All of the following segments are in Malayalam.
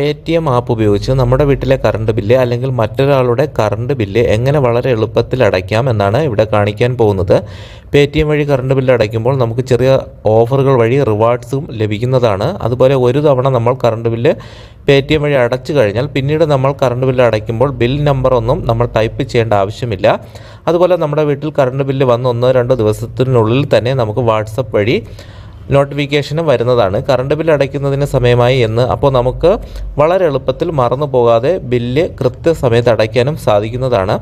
പേടിഎം ആപ്പ് ഉപയോഗിച്ച് നമ്മുടെ വീട്ടിലെ കറണ്ട് ബില്ല് അല്ലെങ്കിൽ മറ്റൊരാളുടെ കറണ്ട് ബില്ല് എങ്ങനെ വളരെ എളുപ്പത്തിൽ അടയ്ക്കാം എന്നാണ് ഇവിടെ കാണിക്കാൻ പോകുന്നത്. പേടിഎം വഴി കറണ്ട് ബില്ല് അടയ്ക്കുമ്പോൾ നമുക്ക് ചെറിയ ഓഫറുകൾ വഴി റിവാർഡ്സും ലഭിക്കുന്നതാണ്. അതുപോലെ ഒരു തവണ നമ്മൾ കറണ്ട് ബില്ല് പേടിഎം വഴി അടച്ചു കഴിഞ്ഞാൽ പിന്നീട് നമ്മൾ കറണ്ട് ബില്ല് അടയ്ക്കുമ്പോൾ ബിൽ നമ്പർ ഒന്നും നമ്മൾ ടൈപ്പ് ചെയ്യേണ്ട ആവശ്യമില്ല. അതുപോലെ നമ്മുടെ വീട്ടിൽ കറണ്ട് ബില്ല് വന്ന് 1-2 ദിവസത്തിനുള്ളിൽ തന്നെ നമുക്ക് വാട്സപ്പ് വഴി നോട്ടിഫിക്കേഷനും വരുന്നതാണ്. കറണ്ട് ബില്ല് അടയ്ക്കുന്നതിന് സമയമായി എന്ന്. അപ്പോൾ നമുക്ക് വളരെ എളുപ്പത്തിൽ മറന്നു പോകാതെ ബില്ല് കൃത്യസമയത്ത് അടയ്ക്കാനും സാധിക്കുന്നതാണ്.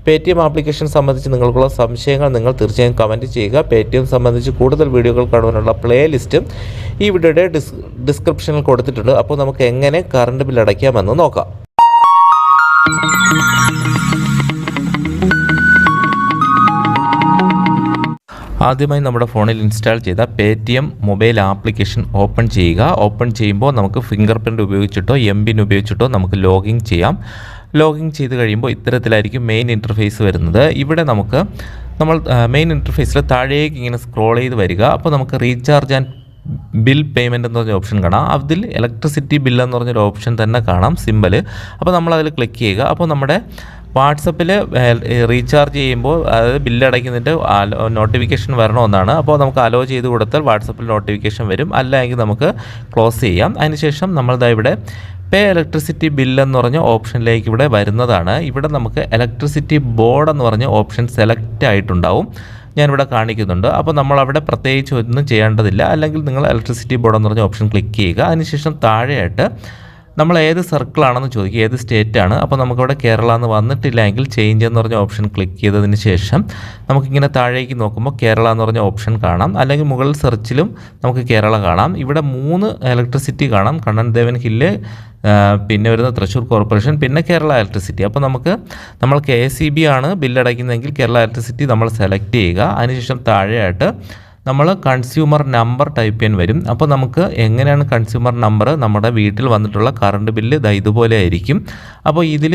പേടിഎം ആപ്ലിക്കേഷൻ സംബന്ധിച്ച് നിങ്ങൾക്കുള്ള സംശയങ്ങൾ നിങ്ങൾ തീർച്ചയായും കമൻറ്റ് ചെയ്യുക. പേടിഎം സംബന്ധിച്ച് കൂടുതൽ വീഡിയോകൾ കാണുവാനുള്ള പ്ലേലിസ്റ്റും ഈ വീഡിയോയുടെ ഡിസ്ക്രിപ്ഷനിൽ കൊടുത്തിട്ടുണ്ട്. അപ്പോൾ നമുക്ക് എങ്ങനെ കറണ്ട് ബില്ല് അടയ്ക്കാമെന്ന് നോക്കാം. ആദ്യമായി നമ്മുടെ ഫോണിൽ ഇൻസ്റ്റാൾ ചെയ്ത പേടിഎം മൊബൈൽ ആപ്ലിക്കേഷൻ ഓപ്പൺ ചെയ്യുക. ഓപ്പൺ ചെയ്യുമ്പോൾ നമുക്ക് ഫിംഗർ പ്രിൻ്റ് ഉപയോഗിച്ചിട്ടോ എംപിൻ ഉപയോഗിച്ചിട്ടോ നമുക്ക് ലോഗിൻ ചെയ്യാം. ലോഗിൻ ചെയ്ത് കഴിയുമ്പോൾ ഇത്തരത്തിലായിരിക്കും മെയിൻ ഇൻ്റർഫേസ് വരുന്നത്. ഇവിടെ നമ്മൾ മെയിൻ ഇൻ്റർഫേസിൽ താഴേക്ക് ഇങ്ങനെ സ്ക്രോൾ ചെയ്ത് വരിക. അപ്പോൾ നമുക്ക് റീചാർജ് ആൻഡ് ബിൽ പേയ്മെൻറ്റ് എന്ന് പറഞ്ഞ ഓപ്ഷൻ കാണാം. അതിൽ ഇലക്ട്രിസിറ്റി ബില്ല് എന്ന് പറഞ്ഞൊരു ഓപ്ഷൻ തന്നെ കാണാം, സിമ്പിൾ. അപ്പോൾ നമ്മളതിൽ ക്ലിക്ക് ചെയ്യുക. അപ്പോൾ നമ്മുടെ വാട്സപ്പിൽ റീചാർജ് ചെയ്യുമ്പോൾ അതായത് ബില്ല് അടയ്ക്കുന്നതിൻ്റെ നോട്ടിഫിക്കേഷൻ വരണമെന്നാണ്. അപ്പോൾ നമുക്ക് അലോ ചെയ്ത് കൊടുത്താൽ വാട്സപ്പിൽ നോട്ടിഫിക്കേഷൻ വരും. അല്ലെങ്കിൽ നമുക്ക് ക്ലോസ് ചെയ്യാം. അതിനുശേഷം നമ്മളിതാ ഇവിടെ പേ ഇലക്ട്രിസിറ്റി ബില്ലെന്ന് പറഞ്ഞ ഓപ്ഷനിലേക്ക് ഇവിടെ വരുന്നതാണ്. ഇവിടെ നമുക്ക് ഇലക്ട്രിസിറ്റി ബോർഡ് എന്ന് പറഞ്ഞ ഓപ്ഷൻ സെലക്ട് ആയിട്ടുണ്ടാവും. ഞാനിവിടെ കാണിക്കുന്നുണ്ട്. അപ്പോൾ നമ്മളവിടെ പ്രത്യേകിച്ച് ഒന്നും ചെയ്യേണ്ടതില്ല. അല്ലെങ്കിൽ നിങ്ങൾ ഇലക്ട്രിസിറ്റി ബോർഡ് എന്ന് പറഞ്ഞ ഓപ്ഷൻ ക്ലിക്ക് ചെയ്യുക. അതിനുശേഷം താഴെയായിട്ട് നമ്മൾ ഏത് സർക്കിളാണെന്ന് ചോദിക്കുക, ഏത് സ്റ്റേറ്റാണ്. അപ്പോൾ നമുക്കവിടെ കേരള എന്ന് വന്നിട്ടില്ല എങ്കിൽ ചേഞ്ച് എന്ന് പറഞ്ഞ ഓപ്ഷൻ ക്ലിക്ക് ചെയ്തതിന് ശേഷം നമുക്കിങ്ങനെ താഴേക്ക് നോക്കുമ്പോൾ കേരള എന്ന് പറഞ്ഞ ഓപ്ഷൻ കാണാം. അല്ലെങ്കിൽ മുകളിൽ സെർച്ചിലും നമുക്ക് കേരള കാണാം. ഇവിടെ 3 ഇലക്ട്രിസിറ്റി കാണാം. കണ്ണൻ ദേവൻ ഹില്ല്, പിന്നെ വരുന്ന തൃശ്ശൂർ കോർപ്പറേഷൻ, പിന്നെ കേരള ഇലക്ട്രിസിറ്റി. അപ്പോൾ നമ്മൾ KSEB ആണ് ബില്ലടയ്ക്കുന്നതെങ്കിൽ കേരള ഇലക്ട്രിസിറ്റി നമ്മൾ സെലക്ട് ചെയ്യുക. അതിനുശേഷം താഴെയായിട്ട് നമ്മൾ കൺസ്യൂമർ നമ്പർ ടൈപ്പ് ചെയ്യാൻ വരും. അപ്പോൾ നമുക്ക് എങ്ങനെയാണ് കൺസ്യൂമർ നമ്പർ, നമ്മുടെ വീട്ടിൽ വന്നിട്ടുള്ള കറണ്ട് ബില്ല് ഇതുപോലെ ആയിരിക്കും. അപ്പോൾ ഇതിൽ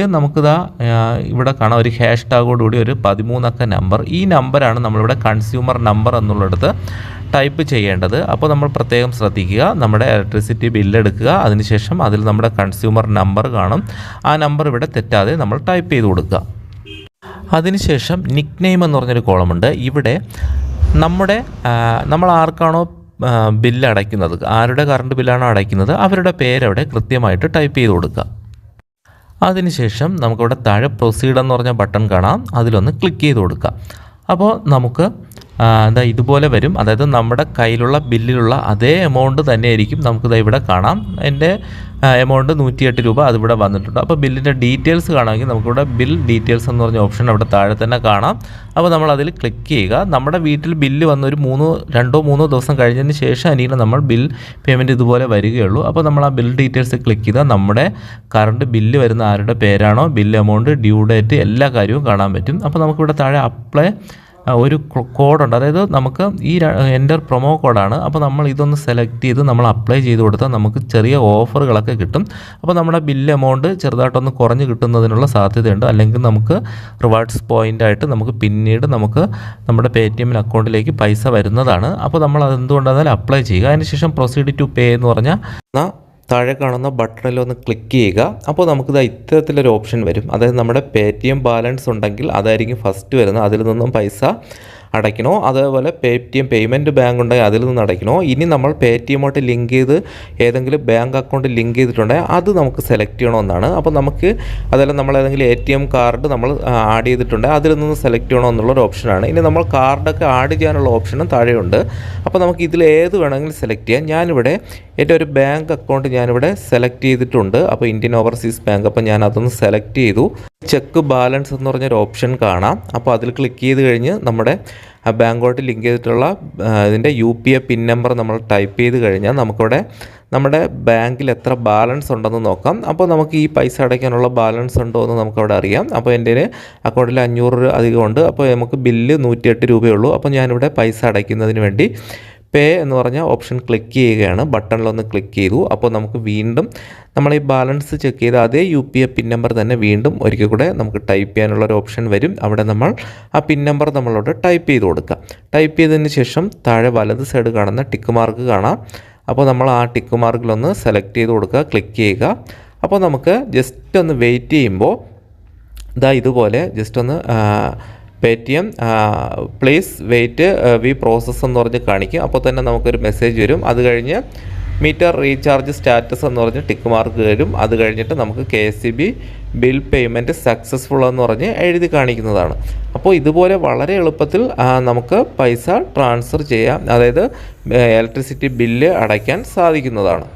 ഇവിടെ കാണാം ഒരു ഹാഷ് ടാഗോടുകൂടി ഒരു 13 അക്ക നമ്പർ. ഈ നമ്പറാണ് നമ്മളിവിടെ കൺസ്യൂമർ നമ്പർ എന്നുള്ളിടത്ത് ടൈപ്പ് ചെയ്യേണ്ടത്. അപ്പോൾ നമ്മൾ പ്രത്യേകം ശ്രദ്ധിക്കുക. നമ്മുടെ ഇലക്ട്രിസിറ്റി ബില്ല് എടുക്കുക. അതിനുശേഷം അതിൽ നമ്മുടെ കൺസ്യൂമർ നമ്പർ കാണും. ആ നമ്പർ ഇവിടെ തെറ്റാതെ നമ്മൾ ടൈപ്പ് ചെയ്ത് കൊടുക്കുക. അതിനുശേഷം നിക്ക് നെയിം എന്ന് പറഞ്ഞൊരു കോളമുണ്ട്. ഇവിടെ നമ്മൾ ആർക്കാണോ ബില്ല് അടയ്ക്കുന്നത്, ആരുടെ കറണ്ട് ബില്ലാണോ അടയ്ക്കുന്നത്, അവരുടെ പേരവിടെ കൃത്യമായിട്ട് ടൈപ്പ് ചെയ്ത് കൊടുക്കുക. അതിനുശേഷം നമുക്കിവിടെ താഴെ പ്രൊസീഡ് എന്ന് പറഞ്ഞ ബട്ടൺ കാണാം. അതിലൊന്ന് ക്ലിക്ക് ചെയ്ത് കൊടുക്കുക. അപ്പോൾ നമുക്ക് ഇതുപോലെ വരും. അതായത് നമ്മുടെ കയ്യിലുള്ള ബില്ലിലുള്ള അതേ എമൗണ്ട് തന്നെയായിരിക്കും ഇവിടെ കാണാം. എൻ്റെ എമൗണ്ട് 108 രൂപ അതിവിടെ വന്നിട്ടുണ്ട്. അപ്പോൾ ബില്ലിൻ്റെ ഡീറ്റെയിൽസ് കാണാമെങ്കിൽ നമുക്കിവിടെ ബിൽ ഡീറ്റെയിൽസ് എന്ന് പറഞ്ഞ ഓപ്ഷൻ അവിടെ താഴെ തന്നെ കാണാം. അപ്പോൾ നമ്മൾ അതിൽ ക്ലിക്ക് ചെയ്യുക. നമ്മുടെ വീട്ടിൽ ബില്ല് വന്നൊരു 2-3 ദിവസം കഴിഞ്ഞതിന് ശേഷം ആയിരിക്കും നമ്മൾ ബിൽ പേയ്മെൻറ്റ് ഇതുപോലെ വരികയുള്ളൂ. അപ്പോൾ നമ്മൾ ആ ബിൽ ഡീറ്റെയിൽസ് ക്ലിക്ക് ചെയ്താൽ നമ്മുടെ കറണ്ട് ബില്ല് വരുന്ന ആരുടെ പേരാണോ, ബിൽ എമൗണ്ട്, ഡ്യൂ ഡേറ്റ്, എല്ലാ കാര്യവും കാണാൻ പറ്റും. അപ്പോൾ നമുക്കിവിടെ താഴെ അപ്ലൈ ഒരു കോഡുണ്ട്. അതായത് നമുക്ക് ഈ എൻ്റർ പ്രൊമോ കോഡാണ്. അപ്പോൾ നമ്മൾ ഇതൊന്ന് സെലക്ട് ചെയ്ത് നമ്മൾ അപ്ലൈ ചെയ്ത് കൊടുത്താൽ നമുക്ക് ചെറിയ ഓഫറുകളൊക്കെ കിട്ടും. അപ്പോൾ നമ്മുടെ ബില്ല് എമൗണ്ട് ചെറുതായിട്ടൊന്ന് കുറഞ്ഞ് കിട്ടുന്നതിനുള്ള സാധ്യതയുണ്ട്. അല്ലെങ്കിൽ നമുക്ക് റിവാർഡ്സ് പോയിൻ്റായിട്ട് നമുക്ക് പിന്നീട് നമ്മുടെ പേടിഎം അക്കൗണ്ടിലേക്ക് പൈസ വരുന്നതാണ്. അപ്പോൾ നമ്മൾ അതെന്തുകൊണ്ടാണെന്നാൽ അപ്ലൈ ചെയ്യുക. അതിനുശേഷം പ്രൊസീഡ് ടു പേ എന്ന് പറഞ്ഞാൽ താഴെ കാണുന്ന ബട്ടണിൽ ഒന്ന് ക്ലിക്ക് ചെയ്യുക. അപ്പോൾ നമുക്കിത് ഇത്തരത്തിലൊരു ഓപ്ഷൻ വരും. അതായത് നമ്മുടെ പേടിഎം ബാലൻസ് ഉണ്ടെങ്കിൽ അതായിരിക്കും ഫസ്റ്റ് വരുന്നത്. അതിൽ നിന്നും പൈസ അടയ്ക്കണോ, അതേപോലെ പേടിഎം പേയ്മെൻറ്റ് ബാങ്ക് ഉണ്ടെങ്കിൽ അതിൽ നിന്ന് അടയ്ക്കണോ. ഇനി നമ്മൾ പേടിഎമ്മോട്ട് ലിങ്ക് ചെയ്ത് ഏതെങ്കിലും ബാങ്ക് അക്കൗണ്ട് ലിങ്ക് ചെയ്തിട്ടുണ്ടെങ്കിൽ അത് നമുക്ക് സെലക്ട് ചെയ്യണമെന്നാണ്. അപ്പോൾ നമുക്ക് അതല്ല നമ്മൾ ഏതെങ്കിലും ATM കാർഡ് നമ്മൾ ആഡ് ചെയ്തിട്ടുണ്ടെങ്കിൽ അതിൽ നിന്ന് സെലക്ട് ചെയ്യണമെന്നുള്ളൊരു ഓപ്ഷനാണ്. ഇനി നമ്മൾ കാർഡൊക്കെ ആഡ് ചെയ്യാനുള്ള ഓപ്ഷനും താഴെയുണ്ട്. അപ്പോൾ നമുക്ക് ഇതിൽ ഏത് വേണമെങ്കിലും സെലക്ട് ചെയ്യാം. ഞാനിവിടെ എൻ്റെ ഒരു ബാങ്ക് അക്കൗണ്ട് ഞാനിവിടെ സെലക്ട് ചെയ്തിട്ടുണ്ട്. അപ്പോൾ ഇന്ത്യൻ ഓവർസീസ് ബാങ്ക്. അപ്പോൾ ഞാൻ അതൊന്ന് സെലക്ട് ചെയ്തു. ചെക്ക് ബാലൻസ് എന്ന് പറഞ്ഞൊരു ഓപ്ഷൻ കാണാം. അപ്പോൾ അതിൽ ക്ലിക്ക് ചെയ്ത് കഴിഞ്ഞ് നമ്മുടെ ബാങ്കോട്ട് ലിങ്ക് ചെയ്തിട്ടുള്ള ഇതിൻ്റെ UPI പിൻ നമ്പർ നമ്മൾ ടൈപ്പ് ചെയ്ത് കഴിഞ്ഞാൽ നമുക്കിവിടെ നമ്മുടെ ബാങ്കിൽ എത്ര ബാലൻസ് ഉണ്ടെന്ന് നോക്കാം. അപ്പോൾ നമുക്ക് ഈ പൈസ അടയ്ക്കാനുള്ള ബാലൻസ് ഉണ്ടോ എന്ന് നമുക്കവിടെ അറിയാം. അപ്പോൾ എൻ്റെ അക്കൗണ്ടിൽ 500 രൂപ അധികമുണ്ട്. അപ്പോൾ നമുക്ക് ബില്ല് 108 രൂപയുള്ളൂ. അപ്പോൾ ഞാനിവിടെ പൈസ അടയ്ക്കുന്നതിന് വേണ്ടി പേ എന്ന് പറഞ്ഞ ഓപ്ഷൻ ക്ലിക്ക് ചെയ്യുകയാണ്. ബട്ടണിലൊന്ന് ക്ലിക്ക് ചെയ്തു. അപ്പോൾ നമുക്ക് വീണ്ടും നമ്മൾ ഈ ബാലൻസ് ചെക്ക് ചെയ്ത് അതേ UPI പിൻ നമ്പർ തന്നെ വീണ്ടും ഒരിക്കൽ കൂടെ നമുക്ക് ടൈപ്പ് ചെയ്യാനുള്ളൊരു ഓപ്ഷൻ വരും. അവിടെ നമ്മൾ ആ പിൻ നമ്പർ നമ്മളോട് ടൈപ്പ് ചെയ്ത് കൊടുക്കുക. ടൈപ്പ് ചെയ്തതിന് ശേഷം താഴെ വലത് സൈഡ് കാണുന്ന ടിക്ക് മാർക്ക് കാണാം. അപ്പോൾ നമ്മൾ ആ ടിക്ക് മാർക്കിലൊന്ന് സെലക്ട് ചെയ്ത് കൊടുക്കുക, ക്ലിക്ക് ചെയ്യുക. അപ്പോൾ നമുക്ക് ജസ്റ്റ് ഒന്ന് വെയിറ്റ് ചെയ്യുമ്പോൾ ഇതാ ഇതുപോലെ ജസ്റ്റ് ഒന്ന് Paytm please wait we process എന്ന് പറഞ്ഞ് കാണിക്കും. അപ്പോൾ തന്നെ നമുക്കൊരു മെസ്സേജ് വരും. അത് കഴിഞ്ഞ് മീറ്റർ റീചാർജ് സ്റ്റാറ്റസ് എന്ന് പറഞ്ഞ് ടിക്ക് മാർക്ക് വരും. അത് കഴിഞ്ഞിട്ട് നമുക്ക് KSEB ബിൽ പേയ്മെൻറ്റ് സക്സസ്ഫുൾ എന്ന് പറഞ്ഞ് എഴുതി കാണിക്കുന്നതാണ്. അപ്പോൾ ഇതുപോലെ വളരെ എളുപ്പത്തിൽ നമുക്ക് പൈസ ട്രാൻസ്ഫർ ചെയ്യാം, അതായത് ഇലക്ട്രിസിറ്റി ബില്ല് അടയ്ക്കാൻ സാധിക്കുന്നതാണ്.